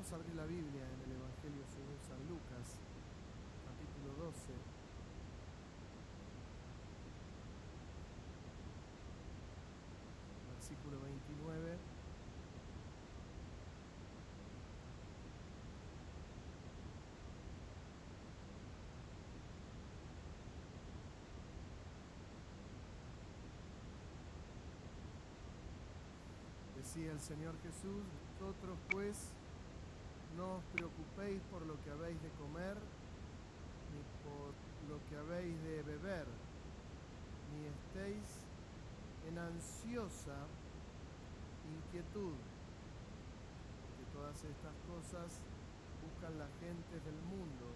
Vamos a abrir la Biblia en el Evangelio según San Lucas, capítulo 12. Versículo 29. Decía el Señor Jesús: vosotros pues no os preocupéis por lo que habéis de comer, ni por lo que habéis de beber, ni estéis en ansiosa inquietud, porque todas estas cosas buscan las gentes del mundo,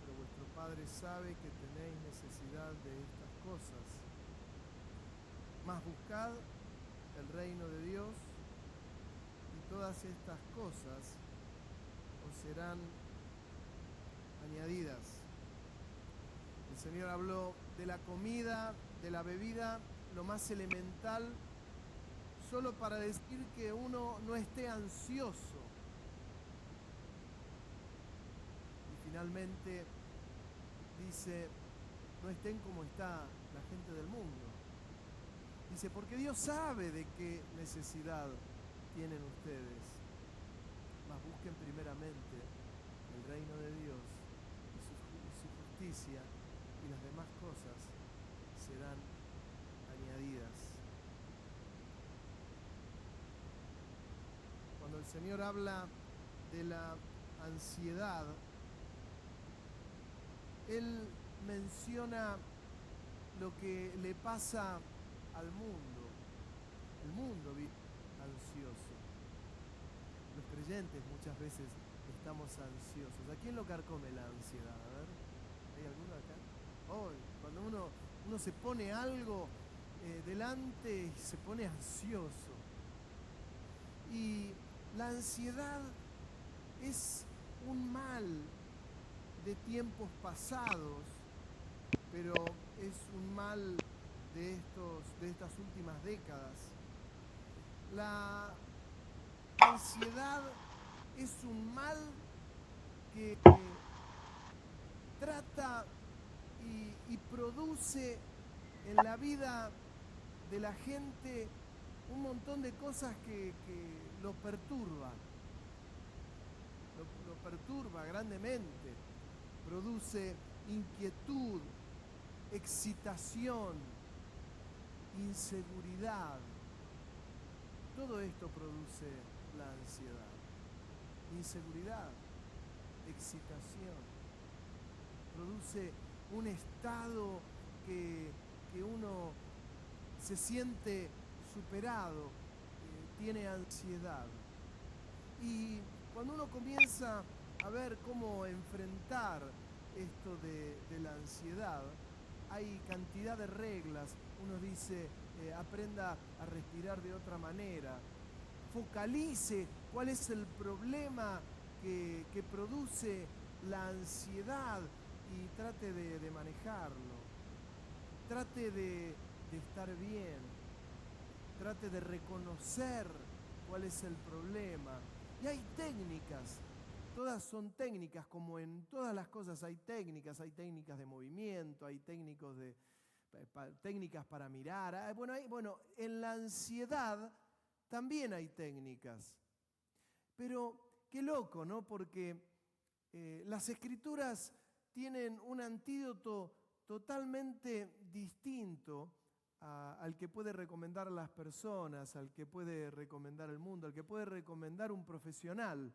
pero vuestro Padre sabe que tenéis necesidad de estas cosas. Mas buscad el reino de Dios, y todas estas cosas os serán añadidas. El Señor habló de la comida, de la bebida, lo más elemental, solo para decir que uno no esté ansioso. Y finalmente dice: no estén como está la gente del mundo. Dice, porque Dios sabe de qué necesidad tienen ustedes. Mas busquen primeramente el reino de Dios y su justicia, y las demás cosas serán añadidas. Cuando el Señor habla de la ansiedad, Él menciona lo que le pasa al mundo. El mundo vive ansioso. Los creyentes muchas veces estamos ansiosos. ¿A quién lo carcome la ansiedad? A ver, ¿hay alguno acá? Oh, cuando uno se pone algo delante y se pone ansioso. Y la ansiedad es un mal de tiempos pasados, pero es un mal de estas últimas décadas. La ansiedad es un mal que trata y produce en la vida de la gente un montón de cosas que lo perturba. Lo perturba grandemente. Produce inquietud, excitación, inseguridad. Todo esto produce la ansiedad. Inseguridad, excitación. Produce un estado que uno se siente superado, tiene ansiedad. Y cuando uno comienza a ver cómo enfrentar esto de la ansiedad, hay cantidad de reglas. Uno dice, aprenda a respirar de otra manera. Focalice cuál es el problema que produce la ansiedad y trate de manejarlo. Trate de estar bien. Trate de reconocer cuál es el problema. Y hay técnicas. Todas son técnicas, como en todas las cosas hay técnicas de movimiento, hay técnicas para mirar. Bueno, en la ansiedad también hay técnicas. Pero qué loco, ¿no? Porque las Escrituras tienen un antídoto totalmente distinto al que puede recomendar las personas, al que puede recomendar el mundo, al que puede recomendar un profesional.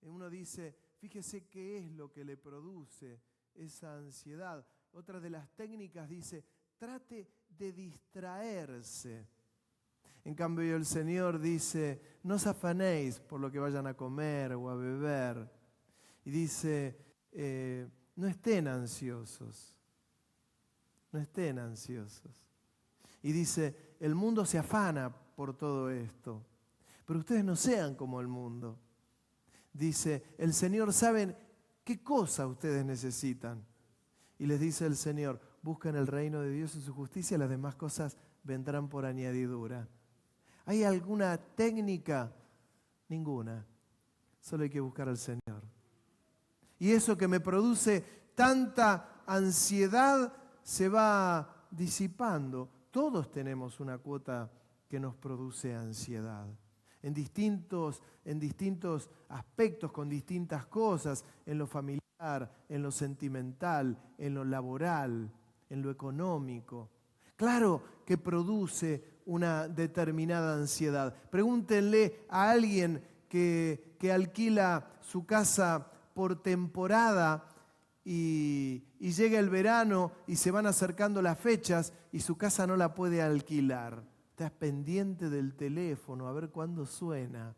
Uno dice, fíjese qué es lo que le produce esa ansiedad. Otra de las técnicas dice, trate de distraerse. En cambio el Señor dice, no os afanéis por lo que vayan a comer o a beber. Y dice, no estén ansiosos. No estén ansiosos. Y dice, el mundo se afana por todo esto, pero ustedes no sean como el mundo. Dice, el Señor sabe qué cosa ustedes necesitan. Y les dice el Señor, busquen el reino de Dios y su justicia, las demás cosas vendrán por añadidura. ¿Hay alguna técnica? Ninguna. Solo hay que buscar al Señor. Y eso que me produce tanta ansiedad se va disipando. Todos tenemos una cuota que nos produce ansiedad. En distintos aspectos, con distintas cosas, en lo familiar, en lo sentimental, en lo laboral, en lo económico. Claro que produce una determinada ansiedad. Pregúntenle a alguien que alquila su casa por temporada y llega el verano y se van acercando las fechas y su casa no la puede alquilar. Estás pendiente del teléfono a ver cuándo suena.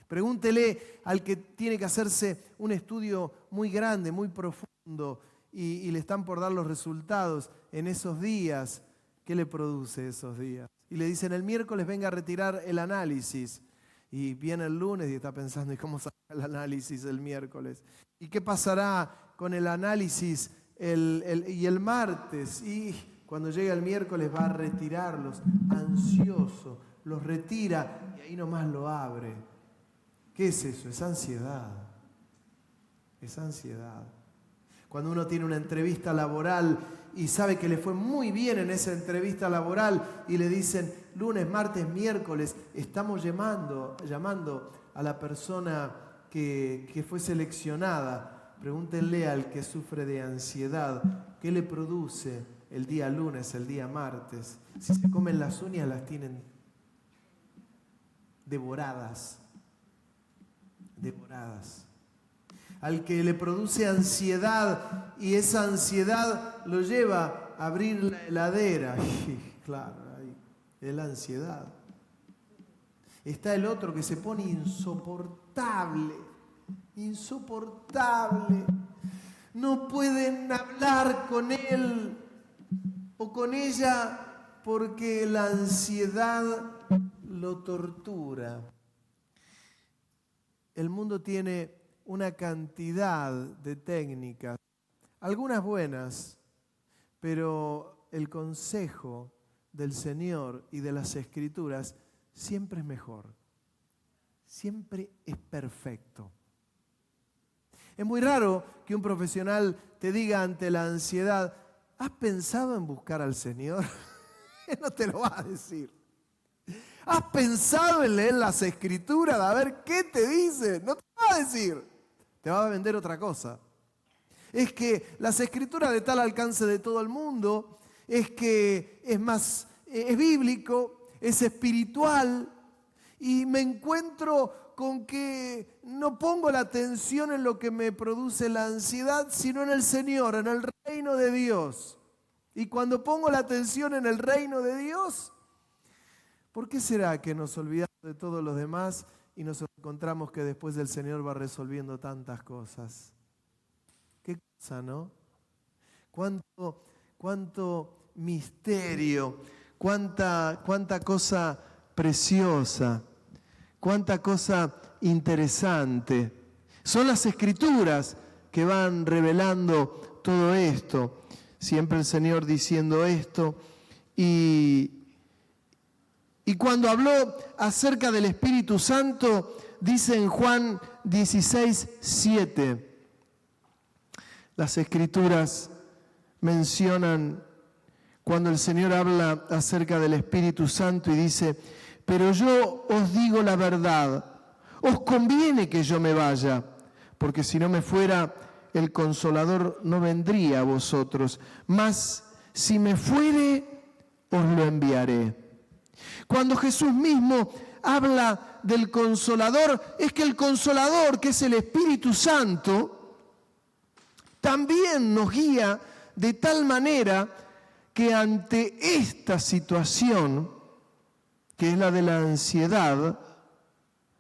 Pregúntele al que tiene que hacerse un estudio muy grande, muy profundo y le están por dar los resultados en esos días. ¿Qué le produce esos días? Y le dicen el miércoles venga a retirar el análisis. Y viene el lunes y está pensando, ¿y cómo saca el análisis el miércoles? ¿Y qué pasará con el análisis y el martes? Y cuando llega el miércoles va a retirarlos, ansioso, los retira y ahí nomás lo abre. ¿Qué es eso? Es ansiedad. Es ansiedad. Cuando uno tiene una entrevista laboral y sabe que le fue muy bien en esa entrevista laboral y le dicen lunes, martes, miércoles, estamos llamando a la persona que fue seleccionada. Pregúntenle al que sufre de ansiedad, ¿qué le produce el día lunes, el día martes? Si se comen las uñas, las tienen devoradas. Devoradas. Al que le produce ansiedad y esa ansiedad lo lleva a abrir la heladera. Claro, ahí es la ansiedad. Está el otro que se pone insoportable, insoportable. No pueden hablar con él o con ella porque la ansiedad lo tortura. El mundo tiene una cantidad de técnicas, algunas buenas, pero el consejo del Señor y de las Escrituras siempre es mejor, siempre es perfecto. Es muy raro que un profesional te diga ante la ansiedad, ¿has pensado en buscar al Señor? No te lo va a decir. ¿Has pensado en leer las Escrituras? A ver qué te dice. No te va a decir. Te va a vender otra cosa. Es que las Escrituras de tal alcance de todo el mundo, es que es bíblico, es espiritual, y me encuentro con que no pongo la atención en lo que me produce la ansiedad, sino en el Señor, en el reino de Dios. Y cuando pongo la atención en el reino de Dios, ¿por qué será que nos olvidamos de todos los demás y nos encontramos que después del Señor va resolviendo tantas cosas? Qué cosa, ¿no? Cuánto misterio, cuánta cosa preciosa, cuánta cosa interesante. Son las Escrituras que van revelando todo esto. Siempre el Señor diciendo esto. Y cuando habló acerca del Espíritu Santo, dice en Juan 16:7, las Escrituras mencionan cuando el Señor habla acerca del Espíritu Santo y dice, pero yo os digo la verdad, os conviene que yo me vaya, porque si no me fuera, el Consolador no vendría a vosotros, mas si me fuere, os lo enviaré. Cuando Jesús mismo habla del Consolador, es que el Consolador, que es el Espíritu Santo, también nos guía de tal manera que ante esta situación, que es la de la ansiedad,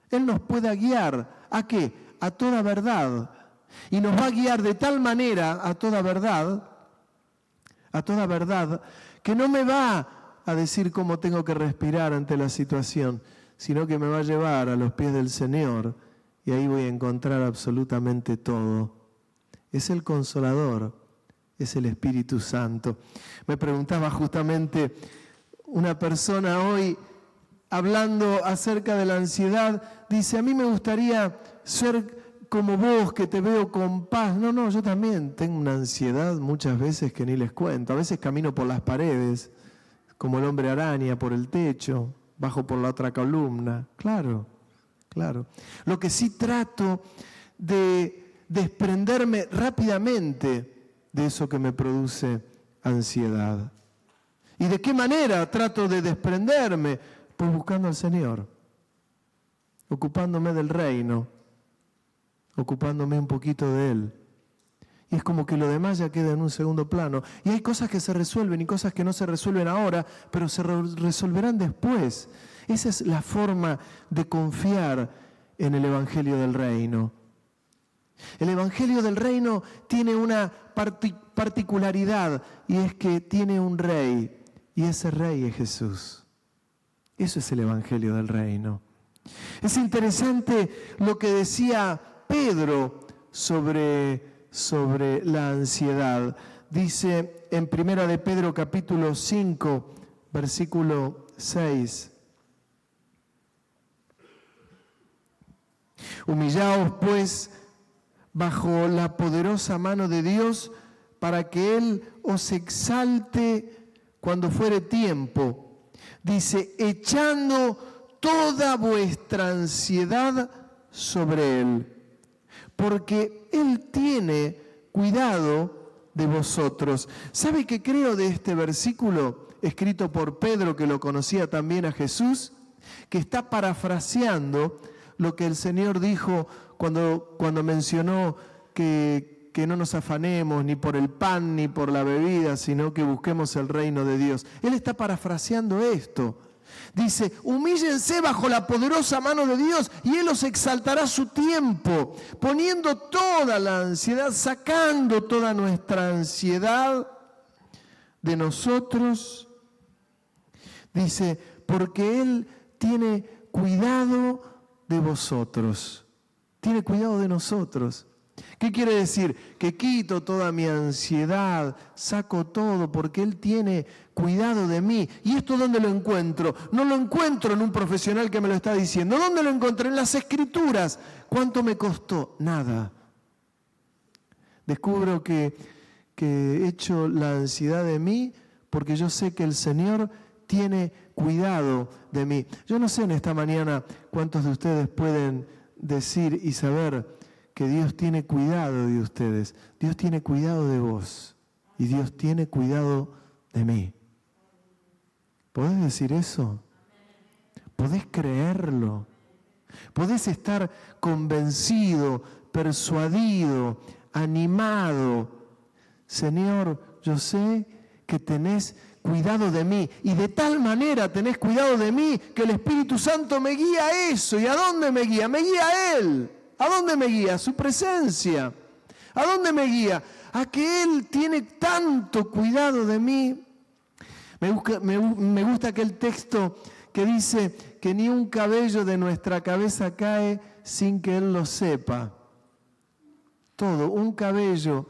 Él nos pueda guiar. ¿A qué? A toda verdad. Y nos va a guiar de tal manera a toda verdad, que no me va a decir cómo tengo que respirar ante la situación, sino que me va a llevar a los pies del Señor y ahí voy a encontrar absolutamente todo. Es el Consolador, es el Espíritu Santo. Me preguntaba justamente una persona hoy, hablando acerca de la ansiedad, dice, a mí me gustaría ser como vos, que te veo con paz. No, yo también tengo una ansiedad muchas veces que ni les cuento. A veces camino por las paredes, como el hombre araña por el techo, bajo por la otra columna. Claro. Lo que sí trato de desprenderme rápidamente de eso que me produce ansiedad. ¿Y de qué manera trato de desprenderme? Pues buscando al Señor, ocupándome del reino, ocupándome un poquito de Él. Y es como que lo demás ya queda en un segundo plano. Y hay cosas que se resuelven y cosas que no se resuelven ahora, pero se resolverán después. Esa es la forma de confiar en el Evangelio del Reino. El Evangelio del Reino tiene una particularidad, y es que tiene un rey, y ese rey es Jesús. Eso es el Evangelio del Reino. Es interesante lo que decía Pedro sobre la ansiedad. Dice en 1 de Pedro capítulo 5, versículo 6. Humillaos pues bajo la poderosa mano de Dios, para que Él os exalte cuando fuere tiempo. Dice, echando toda vuestra ansiedad sobre Él, porque Él tiene cuidado de vosotros. ¿Sabe qué creo de este versículo escrito por Pedro, que lo conocía también a Jesús? Que está parafraseando lo que el Señor dijo cuando mencionó que no nos afanemos ni por el pan ni por la bebida, sino que busquemos el reino de Dios. Él está parafraseando esto. Dice, humíllense bajo la poderosa mano de Dios y Él os exaltará a su tiempo, poniendo toda la ansiedad, sacando toda nuestra ansiedad de nosotros. Dice, porque Él tiene cuidado de vosotros, tiene cuidado de nosotros. ¿Qué quiere decir? Que quito toda mi ansiedad, saco todo, porque Él tiene cuidado de mí. ¿Y esto dónde lo encuentro? No lo encuentro en un profesional que me lo está diciendo. ¿Dónde lo encontré? En las Escrituras. ¿Cuánto me costó? Nada. Descubro que echo la ansiedad de mí porque yo sé que el Señor tiene cuidado de mí. Yo no sé en esta mañana cuántos de ustedes pueden decir y saber que Dios tiene cuidado de ustedes. Dios tiene cuidado de vos y Dios tiene cuidado de mí. ¿Podés decir eso? ¿Podés creerlo? ¿Podés estar convencido, persuadido, animado? Señor, yo sé que tenés cuidado de mí, y de tal manera tenés cuidado de mí que el Espíritu Santo me guía a eso. ¿Y a dónde me guía? Me guía a Él. ¿A dónde me guía? A su presencia. ¿A dónde me guía? A que Él tiene tanto cuidado de mí. Me gusta aquel texto que dice que ni un cabello de nuestra cabeza cae sin que Él lo sepa. Todo, un cabello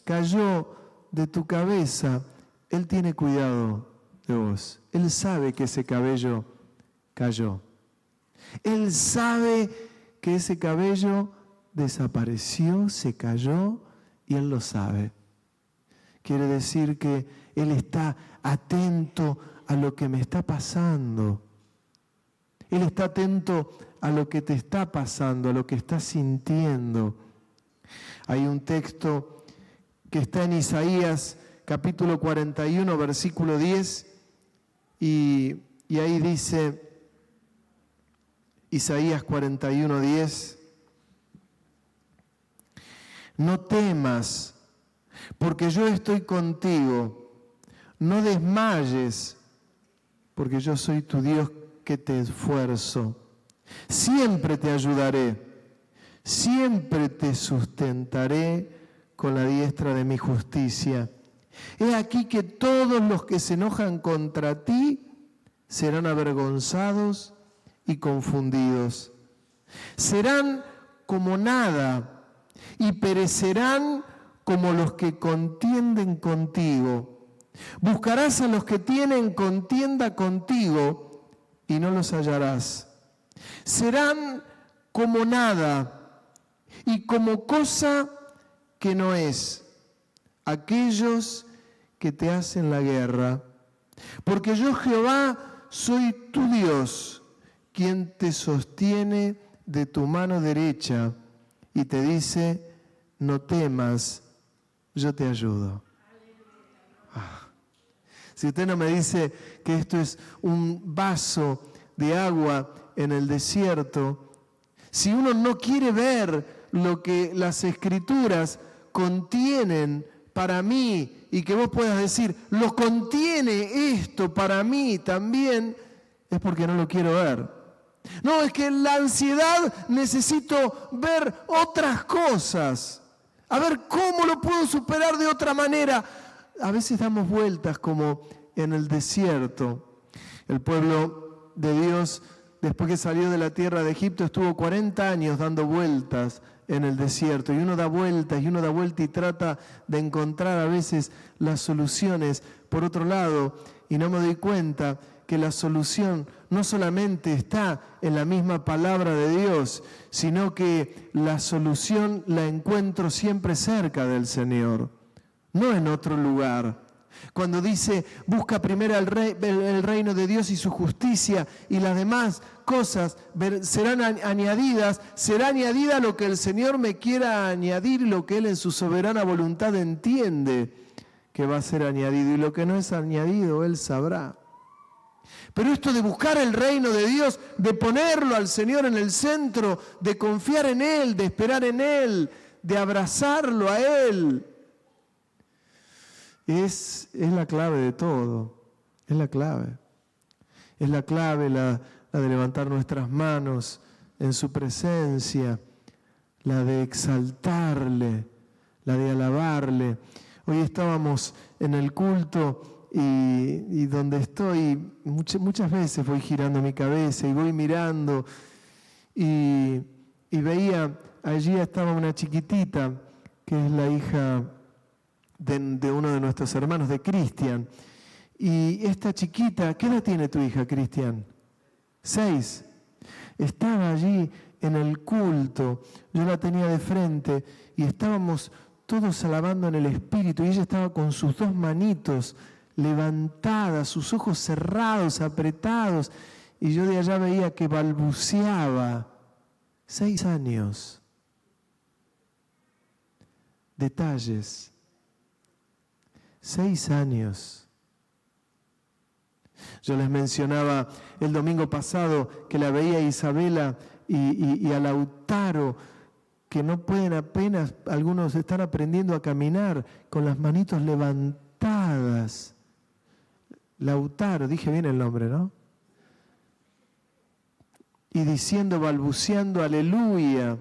cayó de tu cabeza, Él tiene cuidado de vos. Él sabe que ese cabello cayó. Él sabe que ese cabello desapareció, se cayó, y Él lo sabe. Quiere decir que Él está atento a lo que me está pasando. Él está atento a lo que te está pasando, a lo que estás sintiendo. Hay un texto que está en Isaías capítulo 41, versículo 10, y ahí dice, Isaías 41, 10, no temas, porque yo estoy contigo, no desmayes, porque yo soy tu Dios que te esfuerzo. Siempre te ayudaré, siempre te sustentaré con la diestra de mi justicia. He aquí que todos los que se enojan contra ti serán avergonzados y confundidos. Serán como nada y perecerán como los que contienden contigo. Buscarás a los que tienen contienda contigo, y no los hallarás. Serán como nada y como cosa que no es aquellos que te hacen la guerra. Porque yo, Jehová, soy tu Dios, quien te sostiene de tu mano derecha y te dice, no temas, yo te ayudo. Si usted no me dice que esto es un vaso de agua en el desierto, si uno no quiere ver lo que las Escrituras contienen para mí y que vos puedas decir, lo contiene esto para mí también, es porque no lo quiero ver. No, es que en la ansiedad necesito ver otras cosas, a ver cómo lo puedo superar de otra manera. A veces damos vueltas como en el desierto. El pueblo de Dios, después que salió de la tierra de Egipto, estuvo 40 años dando vueltas en el desierto. Y uno da vueltas y trata de encontrar a veces las soluciones por otro lado. Y no me doy cuenta que la solución no solamente está en la misma palabra de Dios, sino que la solución la encuentro siempre cerca del Señor, no en otro lugar. Cuando dice, busca primero el reino de Dios y su justicia y las demás cosas serán añadidas, será añadida lo que el Señor me quiera añadir, lo que Él en su soberana voluntad entiende que va a ser añadido, y lo que no es añadido Él sabrá. Pero esto de buscar el reino de Dios, de ponerlo al Señor en el centro, de confiar en Él, de esperar en Él, de abrazarlo a Él, es la clave de todo. Es la clave. Es la clave la de levantar nuestras manos en su presencia, la de exaltarle, la de alabarle. Hoy estábamos en el culto y donde estoy, muchas veces voy girando mi cabeza y voy mirando y veía, allí estaba una chiquitita que es la hija de uno de nuestros hermanos, de Cristian. Y esta chiquita, ¿qué edad tiene tu hija, Cristian? 6. Estaba allí en el culto, yo la tenía de frente y estábamos todos alabando en el Espíritu y ella estaba con sus 2 manitos levantadas, sus ojos cerrados, apretados, y yo de allá veía que balbuceaba. 6 años. Detalles. 6 años. Yo les mencionaba el domingo pasado que la veía a Isabela y a Lautaro, que no pueden apenas, algunos están aprendiendo a caminar con las manitos levantadas. Lautaro, dije bien el nombre, ¿no? Y diciendo, balbuceando, aleluya.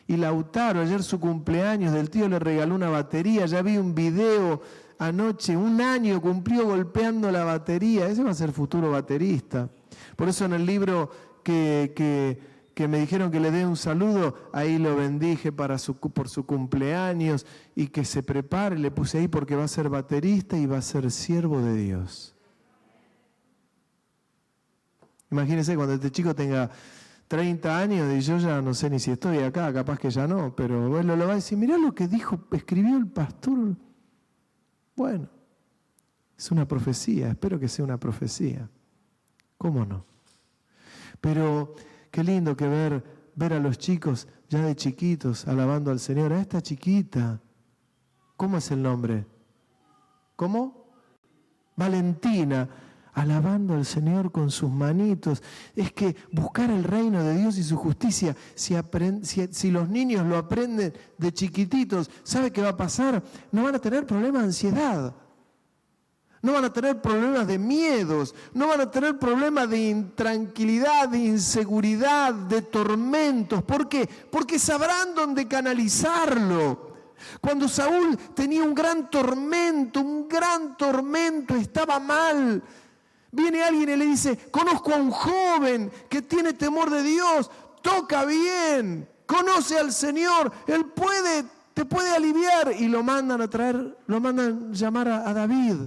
Y Lautaro, ayer su cumpleaños, del tío le regaló una batería, ya vi un video anoche, 1 año cumplió golpeando la batería, ese va a ser futuro baterista. Por eso en el libro que me dijeron que le dé un saludo, ahí lo bendije por su cumpleaños y que se prepare, le puse ahí porque va a ser baterista y va a ser siervo de Dios. Imagínense cuando este chico tenga 30 años y yo ya no sé ni si estoy acá, capaz que ya no, pero él lo va a decir, mirá lo que escribió el pastor. Bueno, es una profecía, espero que sea una profecía. ¿Cómo no? Pero qué lindo que ver a los chicos ya de chiquitos alabando al Señor. A esta chiquita, ¿cómo es el nombre? ¿Cómo? Valentina, alabando al Señor con sus manitos. Es que buscar el reino de Dios y su justicia, si los niños lo aprenden de chiquititos, ¿sabe qué va a pasar? No van a tener problemas de ansiedad. No van a tener problemas de miedos, no van a tener problemas de intranquilidad, de inseguridad, de tormentos. ¿Por qué? Porque sabrán dónde canalizarlo. Cuando Saúl tenía un gran tormento, estaba mal, viene alguien y le dice, conozco a un joven que tiene temor de Dios, toca bien, conoce al Señor, Él te puede aliviar. Y lo mandan llamar a David.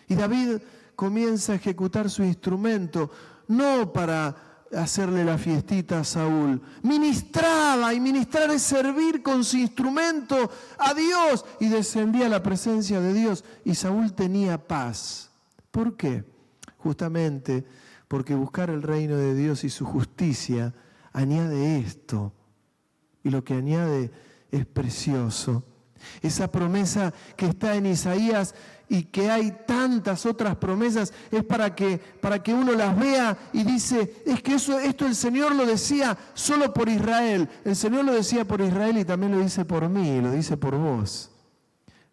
Y David, comienza a ejecutar su instrumento, no para hacerle la fiestita a Saúl. Ministraba, y ministrar es servir con su instrumento a Dios, y descendía a la presencia de Dios, y Saúl tenía paz. ¿Por qué? Justamente porque buscar el reino de Dios y su justicia añade esto, y lo que añade es precioso. Esa promesa que está en Isaías y que hay tantas otras promesas es para que uno las vea y dice, es que esto el Señor lo decía solo por Israel. El Señor lo decía por Israel y también lo dice por mí, lo dice por vos.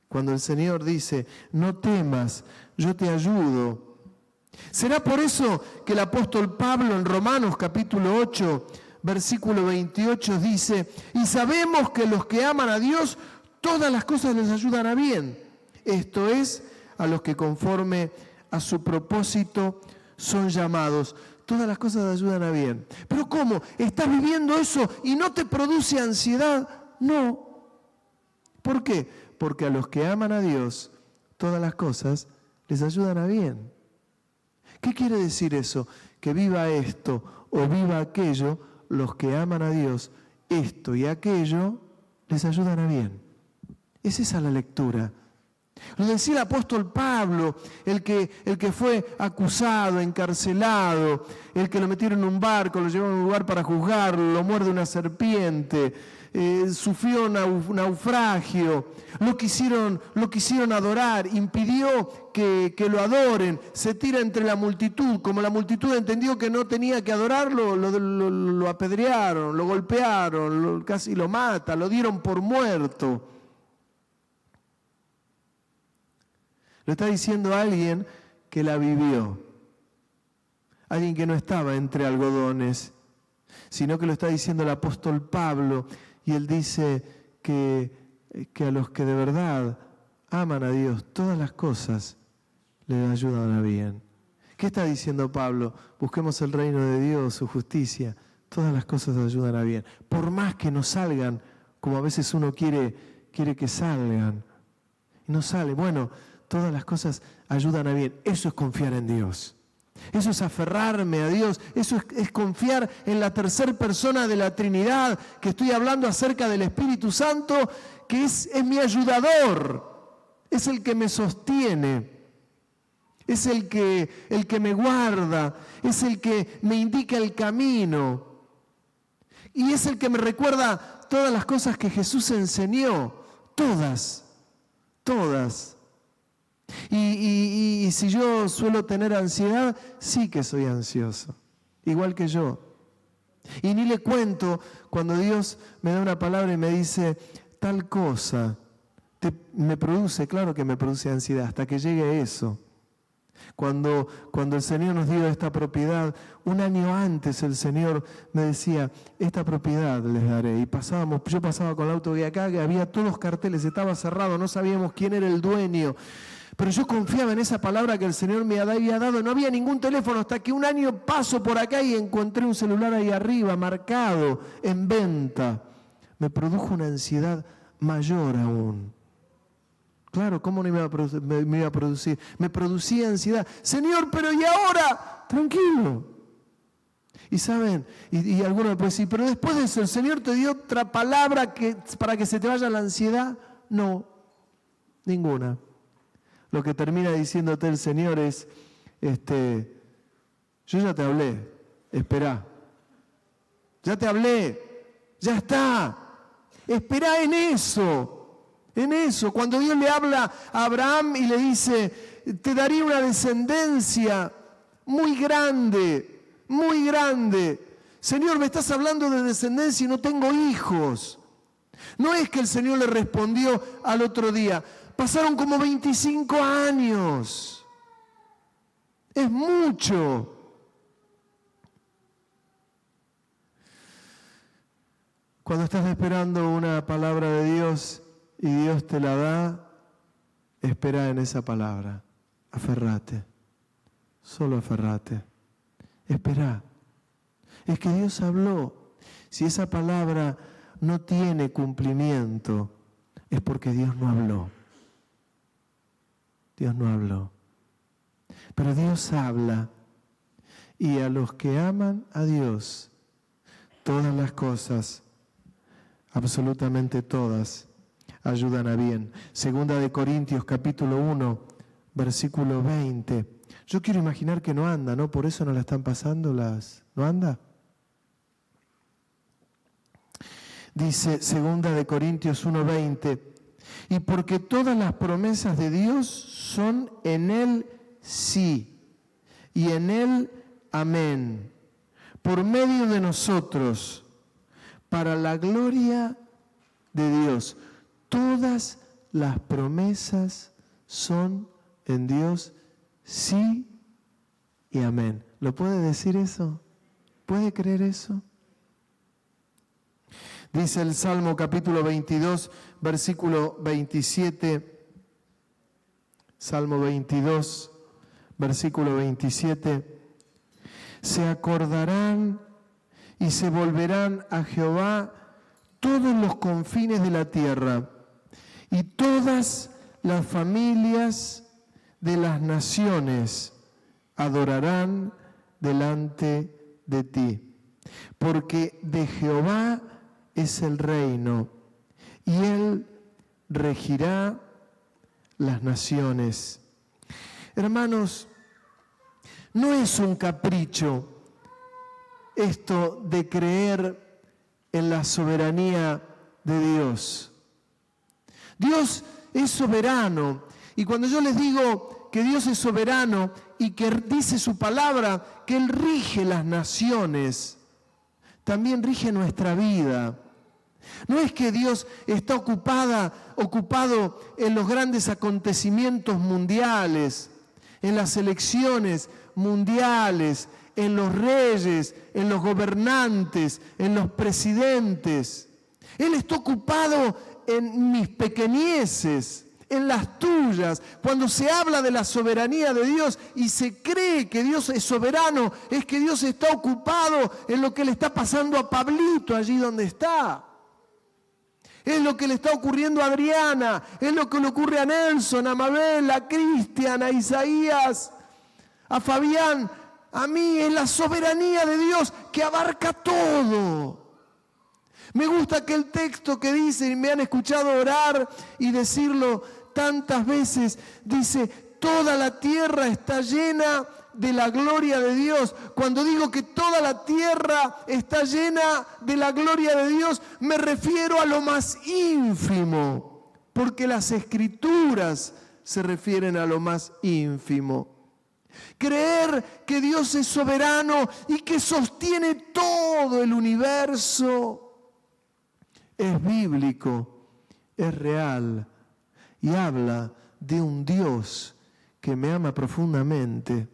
Cuando el Señor dice, no temas, yo te ayudo. ¿Será por eso que el apóstol Pablo en Romanos capítulo 8, versículo 28 dice, y sabemos que los que aman a Dios, todas las cosas les ayudan a bien? Esto es, a los que conforme a su propósito son llamados. Todas las cosas ayudan a bien. ¿Pero cómo? ¿Estás viviendo eso y no te produce ansiedad? No. ¿Por qué? Porque a los que aman a Dios, todas las cosas les ayudan a bien. ¿Qué quiere decir eso? Que viva esto o viva aquello, los que aman a Dios, esto y aquello les ayudan a bien. Es esa la lectura. Lo decía el apóstol Pablo, el que fue acusado, encarcelado, el que lo metieron en un barco, lo llevaron a un lugar para juzgarlo, lo muerde una serpiente, sufrió naufragio, lo quisieron adorar, impidió que lo adoren, se tira entre la multitud, como la multitud entendió que no tenía que adorarlo, lo apedrearon, lo golpearon, casi lo matan, lo dieron por muerto. Lo está diciendo alguien que la vivió, alguien que no estaba entre algodones, sino que lo está diciendo el apóstol Pablo, y él dice que a los que de verdad aman a Dios, todas las cosas les ayudan a bien. ¿Qué está diciendo Pablo? Busquemos el reino de Dios, su justicia, todas las cosas ayudan a bien. Por más que no salgan, como a veces uno quiere que salgan, y no sale, bueno, todas las cosas ayudan a bien. Eso es confiar en Dios. Eso es aferrarme a Dios. Eso es confiar en la tercera persona de la Trinidad, que estoy hablando acerca del Espíritu Santo, que es mi ayudador. Es el que me sostiene. Es el que me guarda. Es el que me indica el camino. Y es el que me recuerda todas las cosas que Jesús enseñó. Todas. Y si yo suelo tener ansiedad, sí que soy ansioso, igual que yo. Y ni le cuento cuando Dios me da una palabra y me dice, tal cosa, me produce, claro que me produce ansiedad, hasta que llegue eso. Cuando el Señor nos dio esta propiedad, un año antes el Señor me decía, esta propiedad les daré. Y yo pasaba con el auto de acá, que había todos carteles, estaba cerrado, no sabíamos quién era el dueño. Pero yo confiaba en esa palabra que el Señor me había dado. No había ningún teléfono hasta que un año paso por acá y encontré un celular ahí arriba, marcado, en venta. Me produjo una ansiedad mayor aún. Claro, ¿cómo no me iba a producir? Me producía ansiedad. Señor, pero ¿y ahora? Tranquilo. Y saben, y algunos me pueden decir, pero después de eso, ¿el Señor te dio otra palabra para que se te vaya la ansiedad? No, ninguna. Lo que termina diciéndote el Señor es, yo ya te hablé, esperá. Ya te hablé, ya está. Esperá en eso. Cuando Dios le habla a Abraham y le dice, te daré una descendencia muy grande, muy grande. Señor, me estás hablando de descendencia y no tengo hijos. No es que el Señor le respondió al otro día, pasaron como 25 años. Es mucho. Cuando estás esperando una palabra de Dios y Dios te la da, espera en esa palabra. Aferrate. Solo aferrate. Espera. Es que Dios habló. Si esa palabra no tiene cumplimiento, es porque Dios no habló. Dios no habló. Pero Dios habla. Y a los que aman a Dios, todas las cosas, absolutamente todas, ayudan a bien. Segunda de Corintios, capítulo 1, versículo 20. Yo quiero imaginar que no anda, ¿no? Por eso no la están pasando las... ¿No anda? Dice segunda de Corintios 1:20, y porque todas las promesas de Dios son en Él sí, y en Él amén, por medio de nosotros, para la gloria de Dios. Todas las promesas son en Dios sí y amén. ¿Lo puede decir eso? ¿Puede creer eso? Dice el Salmo capítulo 22, versículo 27, Salmo 22, versículo 27, se acordarán y se volverán a Jehová todos los confines de la tierra y todas las familias de las naciones adorarán delante de ti, porque de Jehová es el reino, y Él regirá las naciones. Hermanos, no es un capricho esto de creer en la soberanía de Dios. Dios es soberano, y cuando yo les digo que Dios es soberano y que dice su palabra, que Él rige las naciones, también rige nuestra vida. No es que Dios está ocupado en los grandes acontecimientos mundiales, en las elecciones mundiales, en los reyes, en los gobernantes, en los presidentes. Él está ocupado en mis pequeñeces, en las tuyas. Cuando se habla de la soberanía de Dios y se cree que Dios es soberano, es que Dios está ocupado en lo que le está pasando a Pablito allí donde está. Es lo que le está ocurriendo a Adriana, es lo que le ocurre a Nelson, a Mabel, a Cristian, a Isaías, a Fabián. A mí es la soberanía de Dios que abarca todo. Me gusta aquel texto que dice, y me han escuchado orar y decirlo tantas veces, dice, toda la tierra está llena de la gloria de Dios. Cuando digo que toda la tierra está llena de la gloria de Dios, me refiero a lo más ínfimo, porque las Escrituras se refieren a lo más ínfimo. Creer que Dios es soberano y que sostiene todo el universo es bíblico, es real y habla de un Dios que me ama profundamente.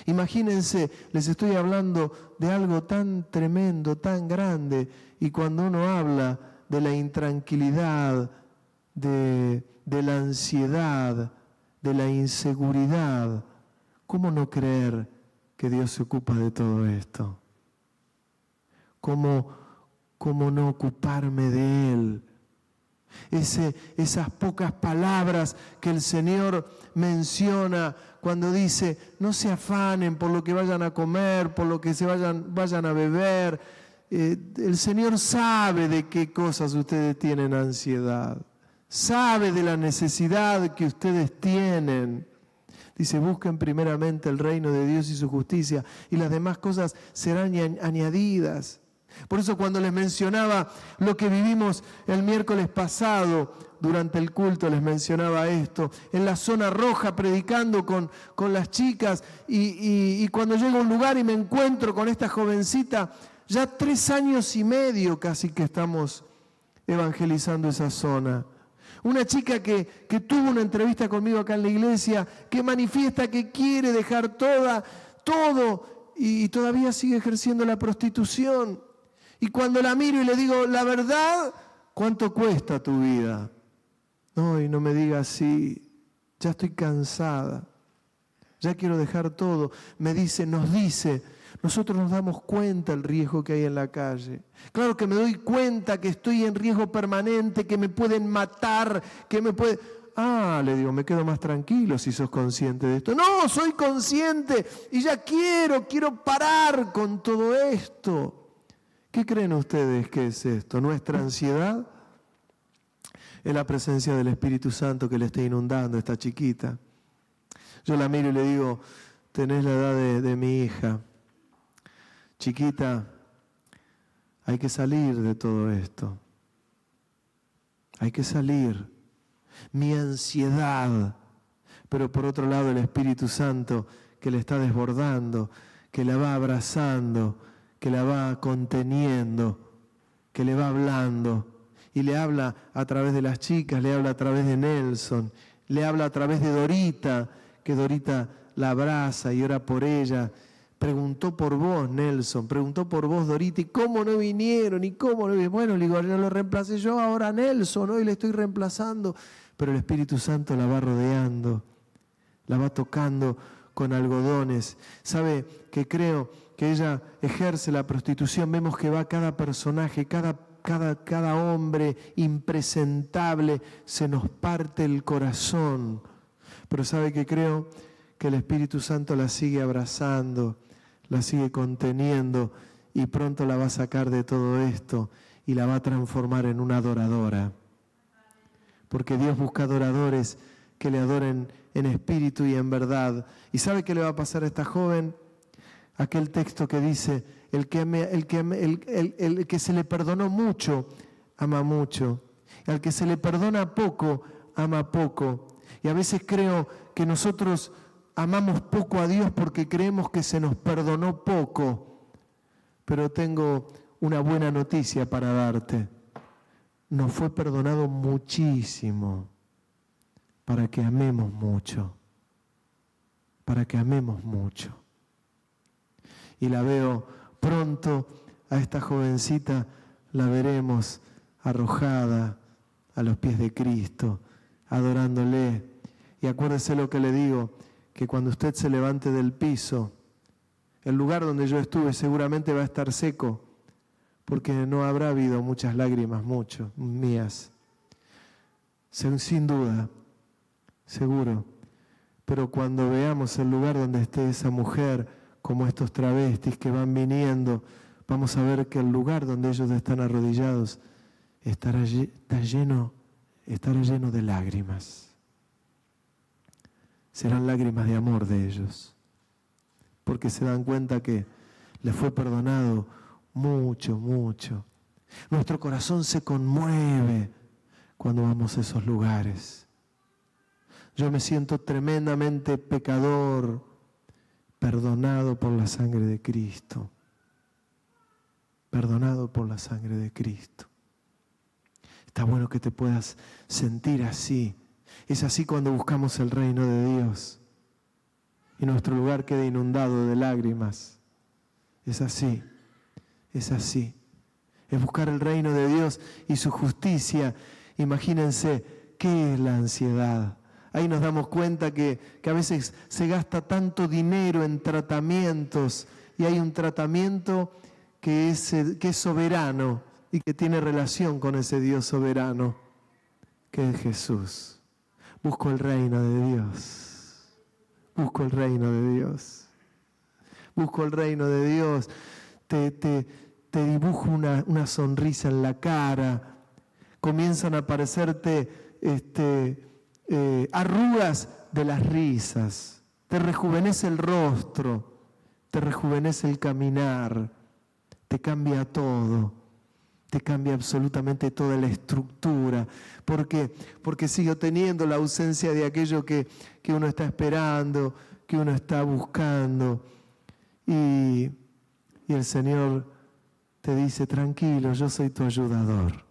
Imagínense, les estoy hablando de algo tan tremendo, tan grande, y cuando uno habla de la intranquilidad, de la ansiedad, de la inseguridad, ¿cómo no creer que Dios se ocupa de todo esto? ¿Cómo no ocuparme de Él? Esas pocas palabras que el Señor menciona cuando dice, no se afanen por lo que vayan a comer, por lo que vayan a beber. El Señor sabe de qué cosas ustedes tienen ansiedad. Sabe de la necesidad que ustedes tienen. Dice, busquen primeramente el reino de Dios y su justicia, y las demás cosas serán añadidas. Por eso cuando les mencionaba lo que vivimos el miércoles pasado, durante el culto les mencionaba esto, en la zona roja predicando con las chicas, y cuando llego a un lugar y me encuentro con esta jovencita, ya 3 años y medio casi que estamos evangelizando esa zona. Una chica que tuvo una entrevista conmigo acá en la iglesia, que manifiesta que quiere dejar todo y todavía sigue ejerciendo la prostitución. Y cuando la miro y le digo, la verdad, ¿cuánto cuesta tu vida? No, y no me diga así, ya estoy cansada, ya quiero dejar todo. Nos dice, nosotros nos damos cuenta del riesgo que hay en la calle. Claro que me doy cuenta que estoy en riesgo permanente, que me pueden matar, Ah, le digo, me quedo más tranquilo si sos consciente de esto. No, soy consciente y ya quiero parar con todo esto. ¿Qué creen ustedes que es esto? ¿Nuestra ansiedad? Es la presencia del Espíritu Santo que le está inundando a esta chiquita. Yo la miro y le digo, tenés la edad de mi hija. Chiquita, hay que salir de todo esto. Hay que salir. Mi ansiedad, pero por otro lado el Espíritu Santo que le está desbordando, que la va abrazando, que la va conteniendo, que le va hablando y le habla a través de las chicas, le habla a través de Nelson, le habla a través de Dorita, que Dorita la abraza y ora por ella. Preguntó por vos, Nelson, preguntó por vos, Dorita, ¿y cómo no vinieron? ¿Y cómo no vinieron? Bueno, le digo, ya lo reemplacé yo, ahora Nelson, hoy le estoy reemplazando. Pero el Espíritu Santo la va rodeando, la va tocando con algodones. ¿Sabe que creo que ella ejerce la prostitución? Vemos que va cada personaje, cada hombre impresentable, se nos parte el corazón. Pero ¿sabe que creo? Que el Espíritu Santo la sigue abrazando, la sigue conteniendo y pronto la va a sacar de todo esto y la va a transformar en una adoradora. Porque Dios busca adoradores que le adoren en espíritu y en verdad. ¿Y sabe qué le va a pasar a esta joven? Aquel texto que dice, el que se le perdonó mucho, ama mucho. Y al que se le perdona poco, ama poco. Y a veces creo que nosotros amamos poco a Dios porque creemos que se nos perdonó poco. Pero tengo una buena noticia para darte. Nos fue perdonado muchísimo para que amemos mucho. Para que amemos mucho. Y la veo pronto a esta jovencita, la veremos arrojada a los pies de Cristo, adorándole. Y acuérdese lo que le digo, que cuando usted se levante del piso, el lugar donde yo estuve seguramente va a estar seco, porque no habrá habido muchas lágrimas, mías. Sin duda, seguro. Pero cuando veamos el lugar donde esté esa mujer, como estos travestis que van viniendo, vamos a ver que el lugar donde ellos están arrodillados estará lleno de lágrimas. Serán lágrimas de amor de ellos, porque se dan cuenta que les fue perdonado mucho, mucho. Nuestro corazón se conmueve cuando vamos a esos lugares. Yo me siento tremendamente pecador, perdonado por la sangre de Cristo. Perdonado por la sangre de Cristo. Está bueno que te puedas sentir así. Es así cuando buscamos el reino de Dios y nuestro lugar queda inundado de lágrimas. Es así. Es así. Es buscar el reino de Dios y su justicia. Imagínense, ¿qué es la ansiedad? Ahí nos damos cuenta que a veces se gasta tanto dinero en tratamientos y hay un tratamiento que es soberano y que tiene relación con ese Dios soberano, que es Jesús. Busco el reino de Dios. Busco el reino de Dios. Busco el reino de Dios. Te dibujo una sonrisa en la cara. Comienzan a aparecerte arrugas de las risas. Te rejuvenece el rostro. Te rejuvenece el caminar. Te cambia todo. Te cambia absolutamente toda la estructura. ¿Por qué? Porque sigo teniendo la ausencia de aquello que uno está esperando, que uno está buscando. Y el Señor te dice, tranquilo, yo soy tu ayudador.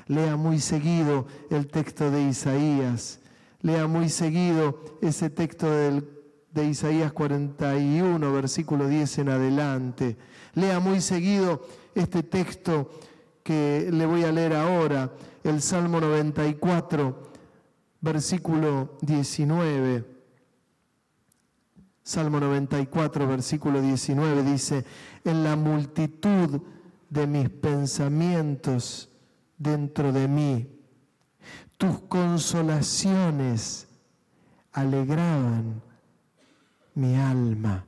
Lea muy seguido el texto de Isaías. Lea muy seguido ese texto de Isaías 41, versículo 10 en adelante. Lea muy seguido este texto que le voy a leer ahora, el Salmo 94, versículo 19. Salmo 94, versículo 19 dice, en la multitud de mis pensamientos dentro de mí, tus consolaciones alegraban mi alma.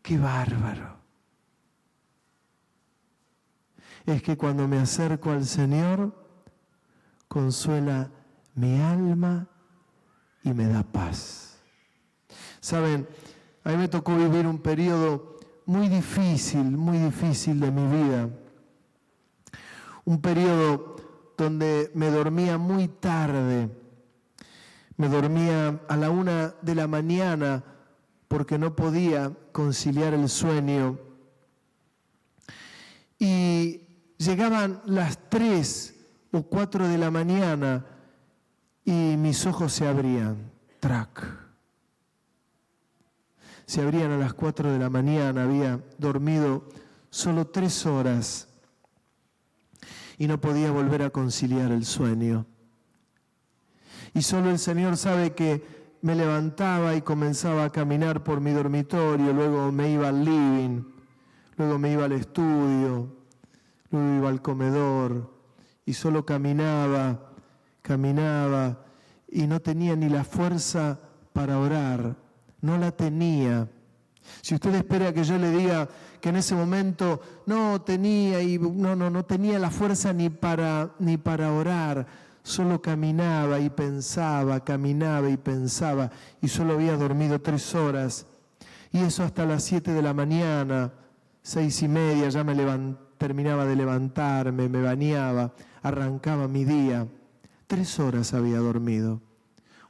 ¡Qué bárbaro! Es que cuando me acerco al Señor, consuela mi alma y me da paz. Saben, a mí me tocó vivir un periodo muy difícil de mi vida. Un periodo donde me dormía muy tarde. Me dormía a la 1 de la mañana porque no podía conciliar el sueño. Y llegaban las 3 o 4 de la mañana y mis ojos se abrían. ¡Trac! Se abrían a las 4 de la mañana, había dormido solo 3 horas y no podía volver a conciliar el sueño. Y solo el Señor sabe que me levantaba y comenzaba a caminar por mi dormitorio, luego me iba al living, luego me iba al estudio, luego iba al comedor y solo caminaba y no tenía ni la fuerza para orar, no la tenía. Si usted espera que yo le diga que en ese momento no tenía la fuerza ni para orar, solo caminaba y pensaba, y solo había dormido 3 horas. Y eso hasta las 7 de la mañana, 6:30, ya terminaba de levantarme, me bañaba, arrancaba mi día. 3 horas había dormido.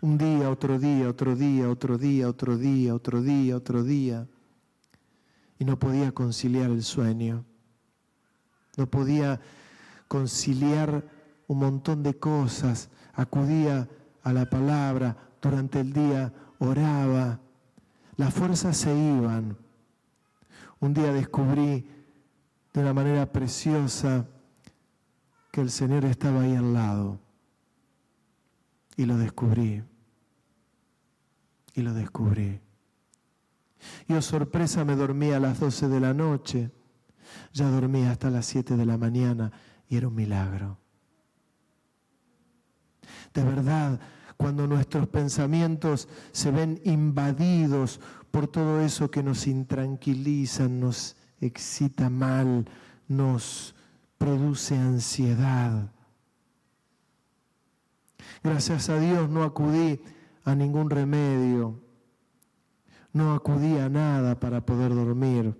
Un día, otro día, otro día, otro día, otro día, otro día, otro día. Y no podía conciliar el sueño. No podía conciliar un montón de cosas. Acudía a la palabra, durante el día oraba. Las fuerzas se iban. Un día descubrí de una manera preciosa que el Señor estaba ahí al lado. Y lo descubrí. Y sorpresa, me dormí a las 12 de la noche. Ya dormía hasta las 7 de la mañana y era un milagro. De verdad, cuando nuestros pensamientos se ven invadidos por todo eso que nos intranquiliza, nos excita mal, nos produce ansiedad. Gracias a Dios no acudí a ningún remedio, no acudí a nada para poder dormir.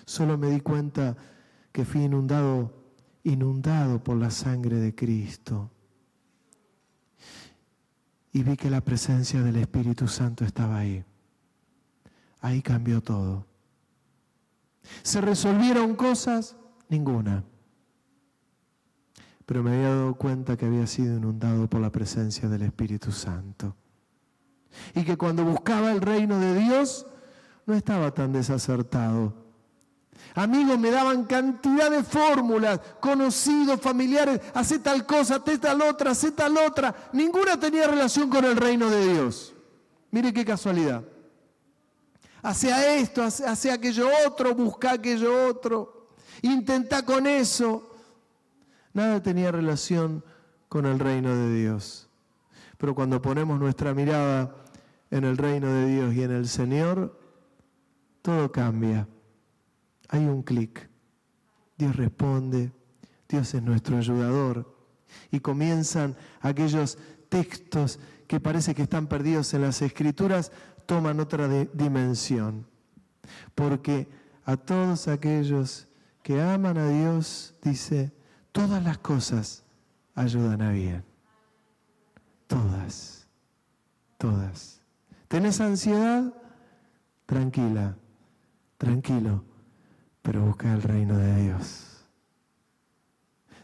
Solo me di cuenta que fui inundado por la sangre de Cristo. Y vi que la presencia del Espíritu Santo estaba ahí. Ahí cambió todo. ¿Se resolvieron cosas? Ninguna. Pero me había dado cuenta que había sido inundado por la presencia del Espíritu Santo. Y que cuando buscaba el reino de Dios, no estaba tan desacertado. Amigos me daban cantidad de fórmulas, conocidos, familiares, hacé tal cosa, hacé tal otra. Ninguna tenía relación con el reino de Dios. Mire qué casualidad. Hacé esto, hacé aquello otro, buscá aquello otro, intentá con eso. Nada tenía relación con el reino de Dios. Pero cuando ponemos nuestra mirada en el reino de Dios y en el Señor, todo cambia. Hay un clic. Dios responde, Dios es nuestro ayudador. Y comienzan aquellos textos que parece que están perdidos en las Escrituras, toman otra dimensión. Porque a todos aquellos que aman a Dios, dice, todas las cosas ayudan a bien. Todas. ¿Tenés ansiedad? Tranquila, tranquilo, pero busca el reino de Dios.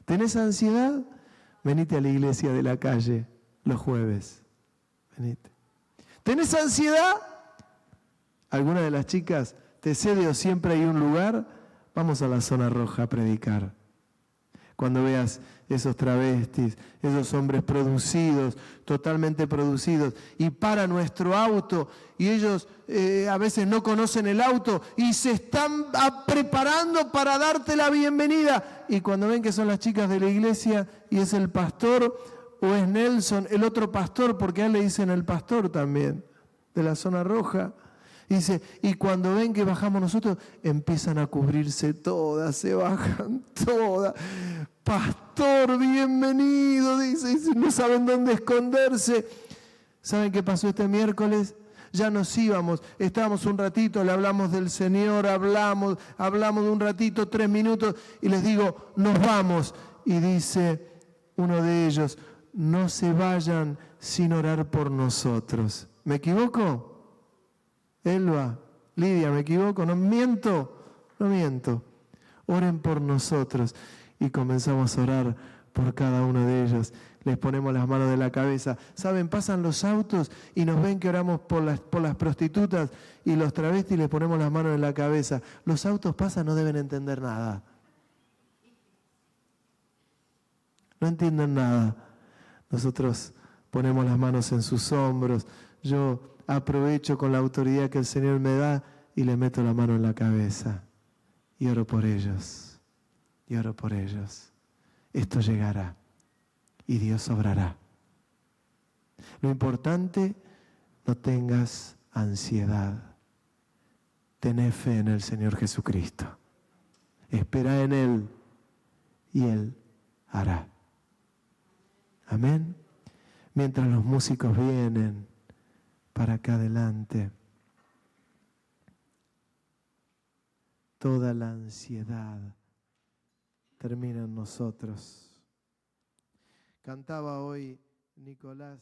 ¿Tenés ansiedad? Venite a la iglesia de la calle los jueves. Venite. ¿Tenés ansiedad? ¿Alguna de las chicas te cede o siempre hay un lugar? Vamos a la zona roja a predicar. Cuando veas esos travestis, esos hombres producidos, totalmente producidos, y para nuestro auto, y ellos a veces no conocen el auto, y se están preparando para darte la bienvenida. Y cuando ven que son las chicas de la iglesia, y es el pastor, o es Nelson, el otro pastor, porque a él le dicen el pastor también, de la zona roja. Dice, y cuando ven que bajamos nosotros, empiezan a cubrirse todas, se bajan todas. Pastor, bienvenido, dice, no saben dónde esconderse. ¿Saben qué pasó este miércoles? Ya nos íbamos, estábamos un ratito, le hablamos del Señor, hablamos de un ratito, 3 minutos, y les digo, nos vamos. Y dice uno de ellos, no se vayan sin orar por nosotros. ¿Me equivoco? Elba, Lidia, ¿me equivoco? ¿No miento? No miento. Oren por nosotros. Y comenzamos a orar por cada uno de ellos. Les ponemos las manos de la cabeza. ¿Saben? Pasan los autos y nos ven que oramos por las prostitutas y los travestis, les ponemos las manos en la cabeza. Los autos pasan, no deben entender nada. No entienden nada. Nosotros ponemos las manos en sus hombros. Yo aprovecho con la autoridad que el Señor me da y le meto la mano en la cabeza. Y oro por ellos. Y oro por ellos. Esto llegará. Y Dios obrará. Lo importante, no tengas ansiedad. Tené fe en el Señor Jesucristo. Espera en Él y Él hará. Amén. Mientras los músicos vienen para acá adelante, toda la ansiedad termina en nosotros. Cantaba hoy Nicolás.